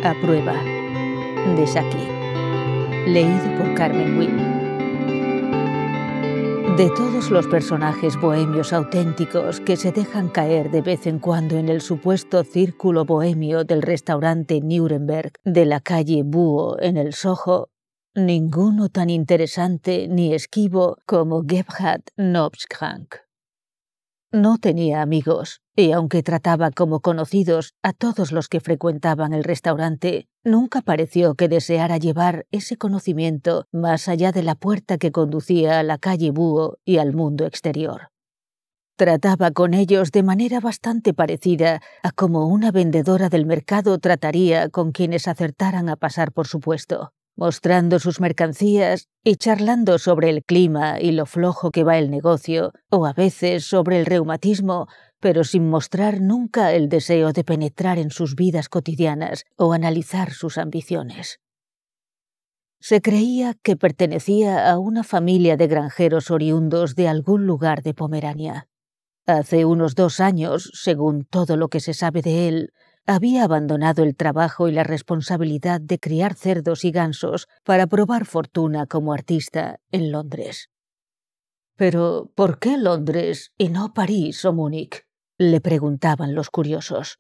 A prueba, de Saki. Leído por Carmen Will. De todos los personajes bohemios auténticos que se dejan caer de vez en cuando en el supuesto círculo bohemio del restaurante Nuremberg de la calle Búho en el Soho, ninguno tan interesante ni esquivo como Gebhard Knopfschrank. No tenía amigos, y aunque trataba como conocidos a todos los que frecuentaban el restaurante, nunca pareció que deseara llevar ese conocimiento más allá de la puerta que conducía a la calle Búho y al mundo exterior. Trataba con ellos de manera bastante parecida a como una vendedora del mercado trataría con quienes acertaran a pasar por su puesto, mostrando sus mercancías y charlando sobre el clima y lo flojo que va el negocio, o a veces sobre el reumatismo, pero sin mostrar nunca el deseo de penetrar en sus vidas cotidianas o analizar sus ambiciones. Se creía que pertenecía a una familia de granjeros oriundos de algún lugar de Pomerania. Hace unos 2 años, según todo lo que se sabe de él, había abandonado el trabajo y la responsabilidad de criar cerdos y gansos para probar fortuna como artista en Londres. «¿Pero por qué Londres y no París o Múnich?», le preguntaban los curiosos.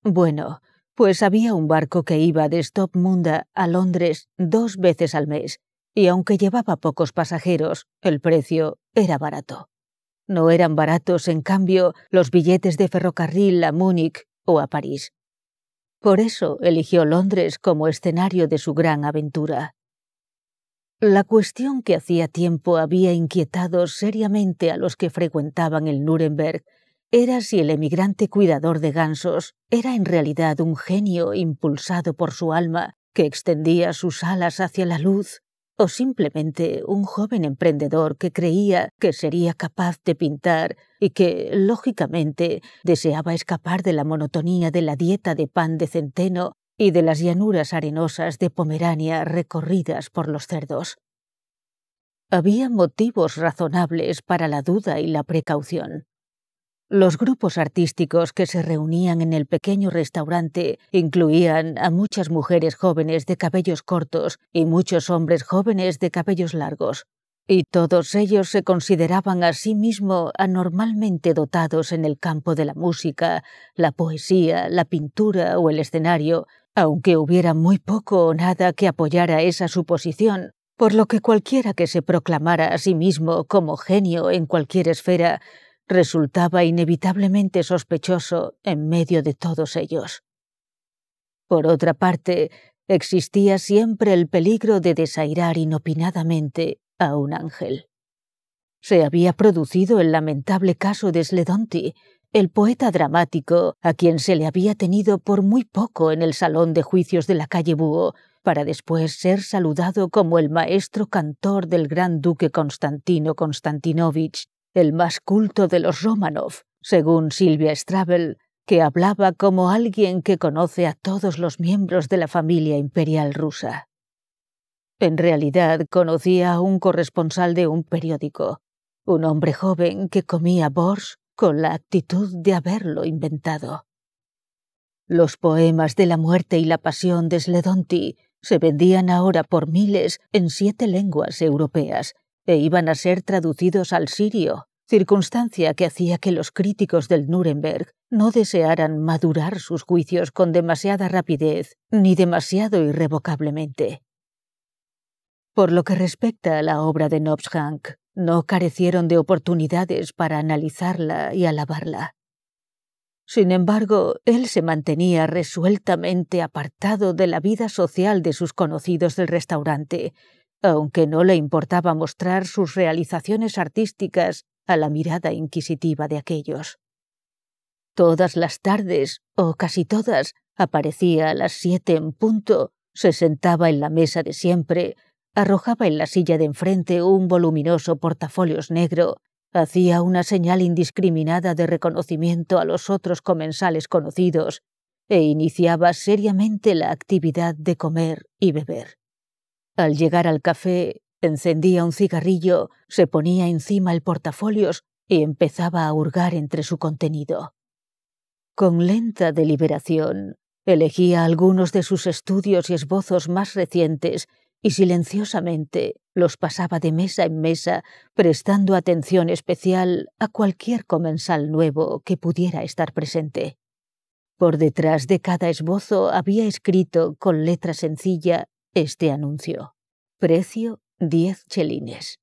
Bueno, pues había un barco que iba de Stopmunda a Londres 2 veces al mes, y aunque llevaba pocos pasajeros, el precio era barato. No eran baratos, en cambio, los billetes de ferrocarril a Múnich o a París. Por eso eligió Londres como escenario de su gran aventura. La cuestión que hacía tiempo había inquietado seriamente a los que frecuentaban el Nuremberg era si el emigrante cuidador de gansos era en realidad un genio impulsado por su alma que extendía sus alas hacia la luz, o simplemente un joven emprendedor que creía que sería capaz de pintar y que, lógicamente, deseaba escapar de la monotonía de la dieta de pan de centeno y de las llanuras arenosas de Pomerania recorridas por los cerdos. Había motivos razonables para la duda y la precaución. Los grupos artísticos que se reunían en el pequeño restaurante incluían a muchas mujeres jóvenes de cabellos cortos y muchos hombres jóvenes de cabellos largos, y todos ellos se consideraban a sí mismos anormalmente dotados en el campo de la música, la poesía, la pintura o el escenario, aunque hubiera muy poco o nada que apoyara esa suposición, por lo que cualquiera que se proclamara a sí mismo como genio en cualquier esfera resultaba inevitablemente sospechoso en medio de todos ellos. Por otra parte, existía siempre el peligro de desairar inopinadamente a un ángel. Se había producido el lamentable caso de Sledonti, el poeta dramático a quien se le había tenido por muy poco en el salón de juicios de la calle Búho, para después ser saludado como el maestro cantor del gran duque Constantino Konstantinovich, el más culto de los Romanov, según Silvia Stravel, que hablaba como alguien que conoce a todos los miembros de la familia imperial rusa. En realidad conocía a un corresponsal de un periódico, un hombre joven que comía borscht con la actitud de haberlo inventado. Los poemas de la muerte y la pasión de Sledonti se vendían ahora por miles en 7 lenguas europeas, e iban a ser traducidos al sirio, circunstancia que hacía que los críticos del Nuremberg no desearan madurar sus juicios con demasiada rapidez ni demasiado irrevocablemente. Por lo que respecta a la obra de Knopfschrank, no carecieron de oportunidades para analizarla y alabarla. Sin embargo, él se mantenía resueltamente apartado de la vida social de sus conocidos del restaurante, aunque no le importaba mostrar sus realizaciones artísticas a la mirada inquisitiva de aquellos. Todas las tardes, o casi todas, aparecía a las 7 en punto, se sentaba en la mesa de siempre, arrojaba en la silla de enfrente un voluminoso portafolios negro, hacía una señal indiscriminada de reconocimiento a los otros comensales conocidos e iniciaba seriamente la actividad de comer y beber. Al llegar al café, encendía un cigarrillo, se ponía encima el portafolios y empezaba a hurgar entre su contenido. Con lenta deliberación, Elegía algunos de sus estudios y esbozos más recientes y silenciosamente los pasaba de mesa en mesa, prestando atención especial a cualquier comensal nuevo que pudiera estar presente. Por detrás de cada esbozo había escrito con letra sencilla este anuncio: precio 10 chelines.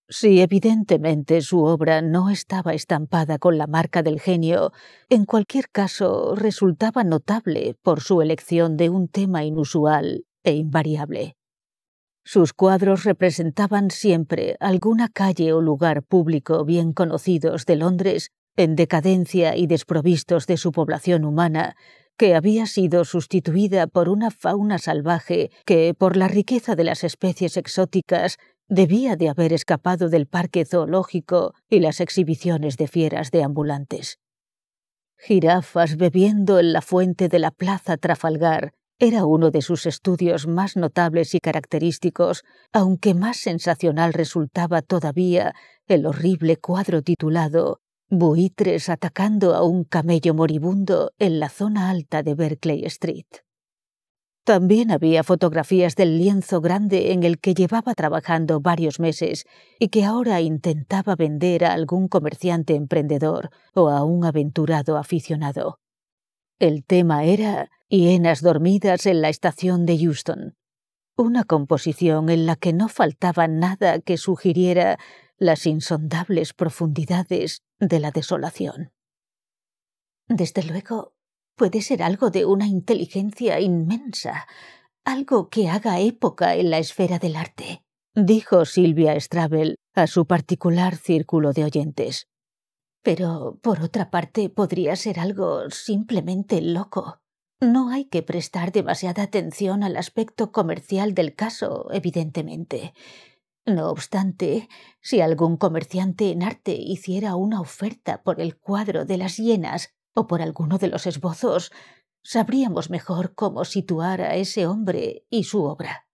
Si evidentemente su obra no estaba estampada con la marca del genio, en cualquier caso resultaba notable por su elección de un tema inusual e invariable. Sus cuadros representaban siempre alguna calle o lugar público bien conocidos de Londres, en decadencia y desprovistos de su población humana, que había sido sustituida por una fauna salvaje que, por la riqueza de las especies exóticas, debía de haber escapado del parque zoológico y las exhibiciones de fieras deambulantes. Jirafas bebiendo en la fuente de la Plaza Trafalgar era uno de sus estudios más notables y característicos, aunque más sensacional resultaba todavía el horrible cuadro titulado «Buitres atacando a un camello moribundo en la zona alta de Berkeley Street». También había fotografías del lienzo grande en el que llevaba trabajando varios meses y que ahora intentaba vender a algún comerciante emprendedor o a un aventurado aficionado. El tema era Hienas dormidas en la estación de Euston, una composición en la que no faltaba nada que sugiriera las insondables profundidades de la desolación. Desde luego, puede ser algo de una inteligencia inmensa, algo que haga época en la esfera del arte, dijo Sylvia Stravel a su particular círculo de oyentes. Pero, por otra parte, podría ser algo simplemente loco. No hay que prestar demasiada atención al aspecto comercial del caso, evidentemente. No obstante, si algún comerciante en arte hiciera una oferta por el cuadro de las hienas o por alguno de los esbozos, sabríamos mejor cómo situar a ese hombre y su obra.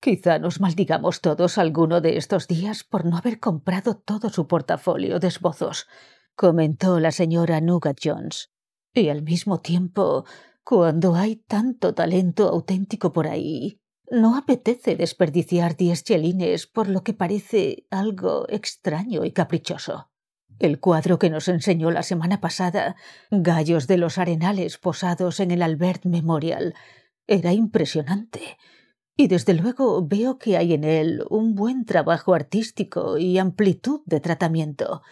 Quizá nos maldigamos todos alguno de estos días por no haber comprado todo su portafolio de esbozos, comentó la señora Nugent-Jones. Y al mismo tiempo, cuando hay tanto talento auténtico por ahí, no apetece desperdiciar 10 chelines por lo que parece algo extraño y caprichoso. El cuadro que nos enseñó la semana pasada, Gallos de los Arenales posados en el Albert Memorial, era impresionante. Y desde luego veo que hay en él un buen trabajo artístico y amplitud de tratamiento,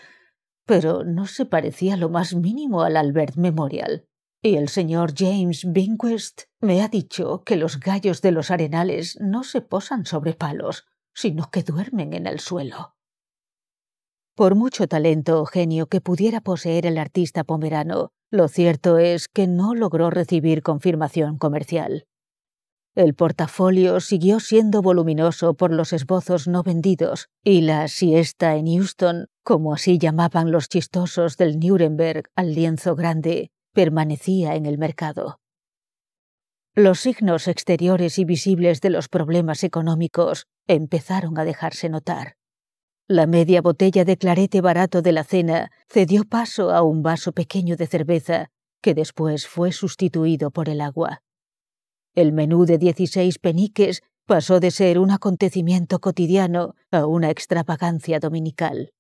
pero no se parecía lo más mínimo al Albert Memorial. Y el señor James Binquest me ha dicho que los gallos de los arenales no se posan sobre palos, sino que duermen en el suelo. Por mucho talento o genio que pudiera poseer el artista pomerano, lo cierto es que no logró recibir confirmación comercial. El portafolio siguió siendo voluminoso por los esbozos no vendidos y la siesta en Euston, como así llamaban los chistosos del Nuremberg al lienzo grande, permanecía en el mercado. Los signos exteriores y visibles de los problemas económicos empezaron a dejarse notar. La media botella de clarete barato de la cena cedió paso a un vaso pequeño de cerveza, que después fue sustituido por el agua. El menú de 16 peniques pasó de ser un acontecimiento cotidiano a una extravagancia dominical.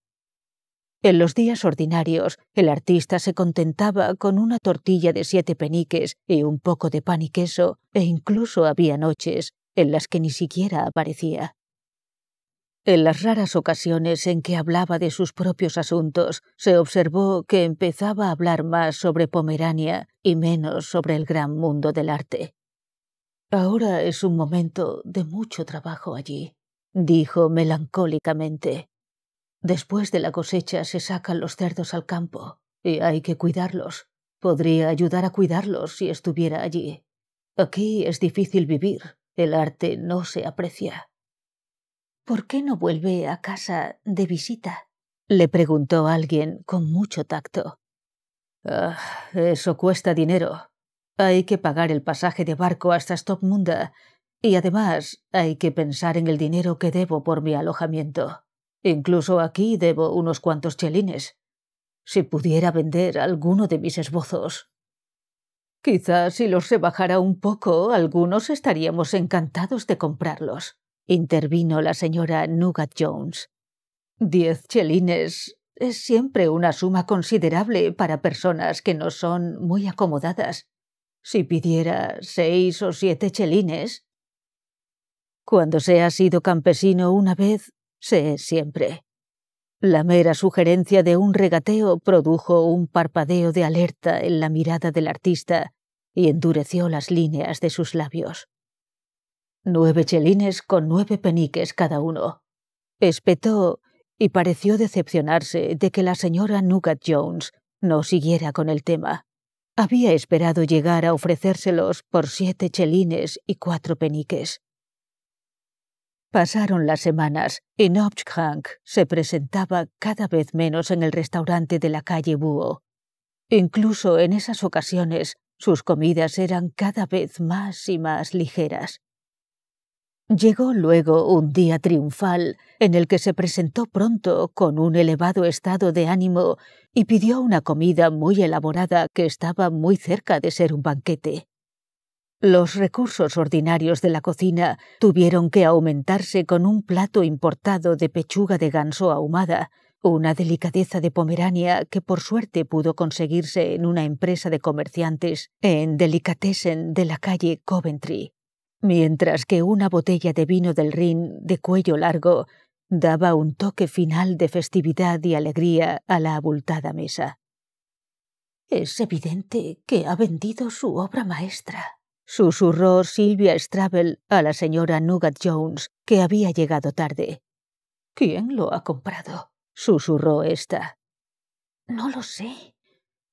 En los días ordinarios, el artista se contentaba con una tortilla de 7 peniques y un poco de pan y queso, e incluso había noches en las que ni siquiera aparecía. En las raras ocasiones en que hablaba de sus propios asuntos, se observó que empezaba a hablar más sobre Pomerania y menos sobre el gran mundo del arte. «Ahora es un momento de mucho trabajo allí», dijo melancólicamente. «Después de la cosecha se sacan los cerdos al campo y hay que cuidarlos. Podría ayudar a cuidarlos si estuviera allí. Aquí es difícil vivir, el arte no se aprecia». «¿Por qué no vuelve a casa de visita?», le preguntó alguien con mucho tacto. Eso cuesta dinero. Hay que pagar el pasaje de barco hasta Stopmunda y además hay que pensar en el dinero que debo por mi alojamiento. Incluso aquí debo unos cuantos chelines. Si pudiera vender alguno de mis esbozos». Quizás si los rebajara un poco, algunos estaríamos encantados de comprarlos, intervino la señora Nugget Jones. 10 chelines es siempre una suma considerable para personas que no son muy acomodadas. Si pidiera 6 o 7 chelines. Cuando se ha sido campesino una vez, se es siempre. La mera sugerencia de un regateo produjo un parpadeo de alerta en la mirada del artista y endureció las líneas de sus labios. 9 chelines con 9 peniques cada uno. Espetó y pareció decepcionarse de que la señora Nugget Jones no siguiera con el tema. Había esperado llegar a ofrecérselos por 7 chelines y 4 peniques. Pasaron las semanas y Knopfhank se presentaba cada vez menos en el restaurante de la calle Búho. Incluso en esas ocasiones, sus comidas eran cada vez más y más ligeras. Llegó luego un día triunfal en el que se presentó pronto con un elevado estado de ánimo y pidió una comida muy elaborada que estaba muy cerca de ser un banquete. Los recursos ordinarios de la cocina tuvieron que aumentarse con un plato importado de pechuga de ganso ahumada, una delicadeza de Pomerania que por suerte pudo conseguirse en una empresa de comerciantes en Delicatessen de la calle Coventry, mientras que una botella de vino del Rin de cuello largo daba un toque final de festividad y alegría a la abultada mesa. «Es evidente que ha vendido su obra maestra», susurró Sylvia Stravel a la señora Nugget Jones, que había llegado tarde. «¿Quién lo ha comprado?», susurró ésta. «No lo sé.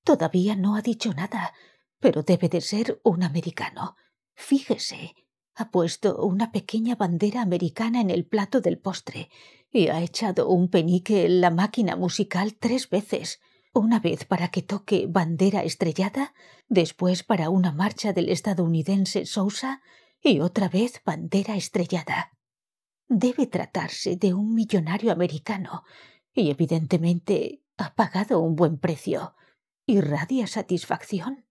Todavía no ha dicho nada, pero debe de ser un americano. Fíjese, ha puesto una pequeña bandera americana en el plato del postre y ha echado un penique en la máquina musical 3 veces. Una vez para que toque Bandera Estrellada, después para una marcha del estadounidense Sousa y otra vez Bandera Estrellada. Debe tratarse de un millonario americano y evidentemente ha pagado un buen precio. ¿Irradia satisfacción?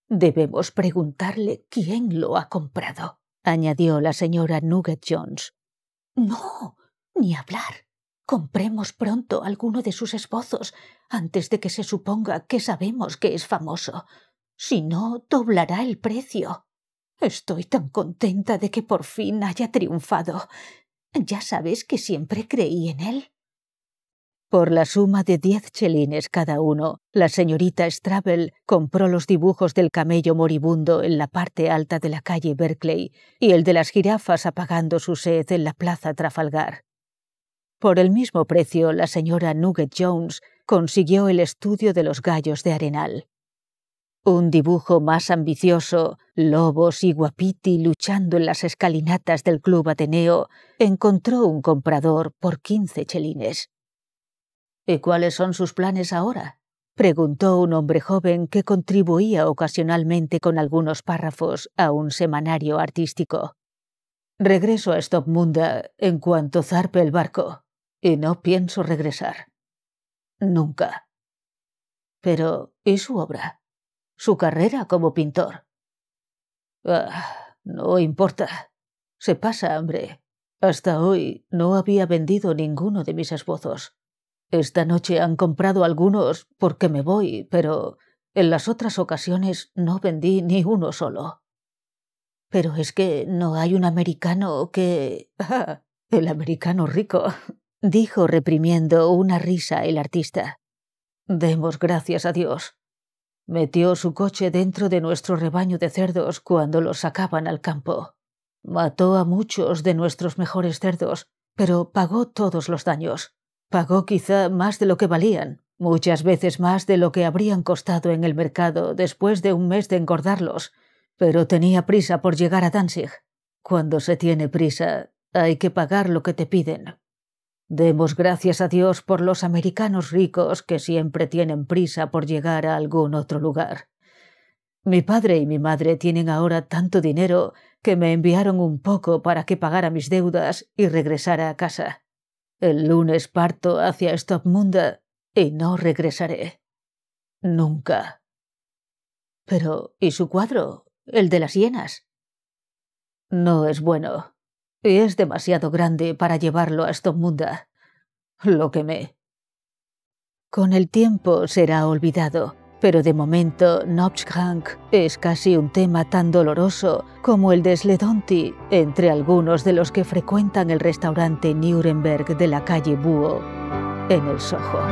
Debemos preguntarle quién lo ha comprado», añadió la señora Nugget Jones. «No, ni hablar. Compremos pronto alguno de sus esbozos antes de que se suponga que sabemos que es famoso. Si no, doblará el precio. Estoy tan contenta de que por fin haya triunfado. Ya sabes que siempre creí en él». Por la suma de 10 chelines cada uno, la señorita Stravel compró los dibujos del camello moribundo en la parte alta de la calle Berkeley y el de las jirafas apagando su sed en la plaza Trafalgar. Por el mismo precio, la señora Nugget Jones consiguió el estudio de los gallos de Arenal. Un dibujo más ambicioso, lobos y guapiti luchando en las escalinatas del Club Ateneo, encontró un comprador por 15 chelines. «¿Y cuáles son sus planes ahora?», preguntó un hombre joven que contribuía ocasionalmente con algunos párrafos a un semanario artístico. «Regreso a Stopmunda en cuanto zarpe el barco, y no pienso regresar. Nunca». «Pero, ¿y su obra? ¿Su carrera como pintor?» No importa. Se pasa hambre. Hasta hoy no había vendido ninguno de mis esbozos. Esta noche han comprado algunos porque me voy, pero en las otras ocasiones no vendí ni uno solo». «Pero es que no hay un americano que...» «El americano rico», dijo reprimiendo una risa el artista. «Demos gracias a Dios. Metió su coche dentro de nuestro rebaño de cerdos cuando los sacaban al campo. Mató a muchos de nuestros mejores cerdos, pero pagó todos los daños. Pagó quizá más de lo que valían, muchas veces más de lo que habrían costado en el mercado después de un mes de engordarlos, pero tenía prisa por llegar a Danzig. Cuando se tiene prisa, hay que pagar lo que te piden. Demos gracias a Dios por los americanos ricos que siempre tienen prisa por llegar a algún otro lugar. Mi padre y mi madre tienen ahora tanto dinero que me enviaron un poco para que pagara mis deudas y regresara a casa. El lunes parto hacia Stopmunda y no regresaré. Nunca». Pero, ¿y su cuadro? El de las hienas. No es bueno. Y es demasiado grande para llevarlo a Stopmunda. Lo quemé. Con el tiempo será olvidado, pero de momento Nobskrang es casi un tema tan doloroso como el de Sledonti entre algunos de los que frecuentan el restaurante Nuremberg de la calle Búho en el Soho.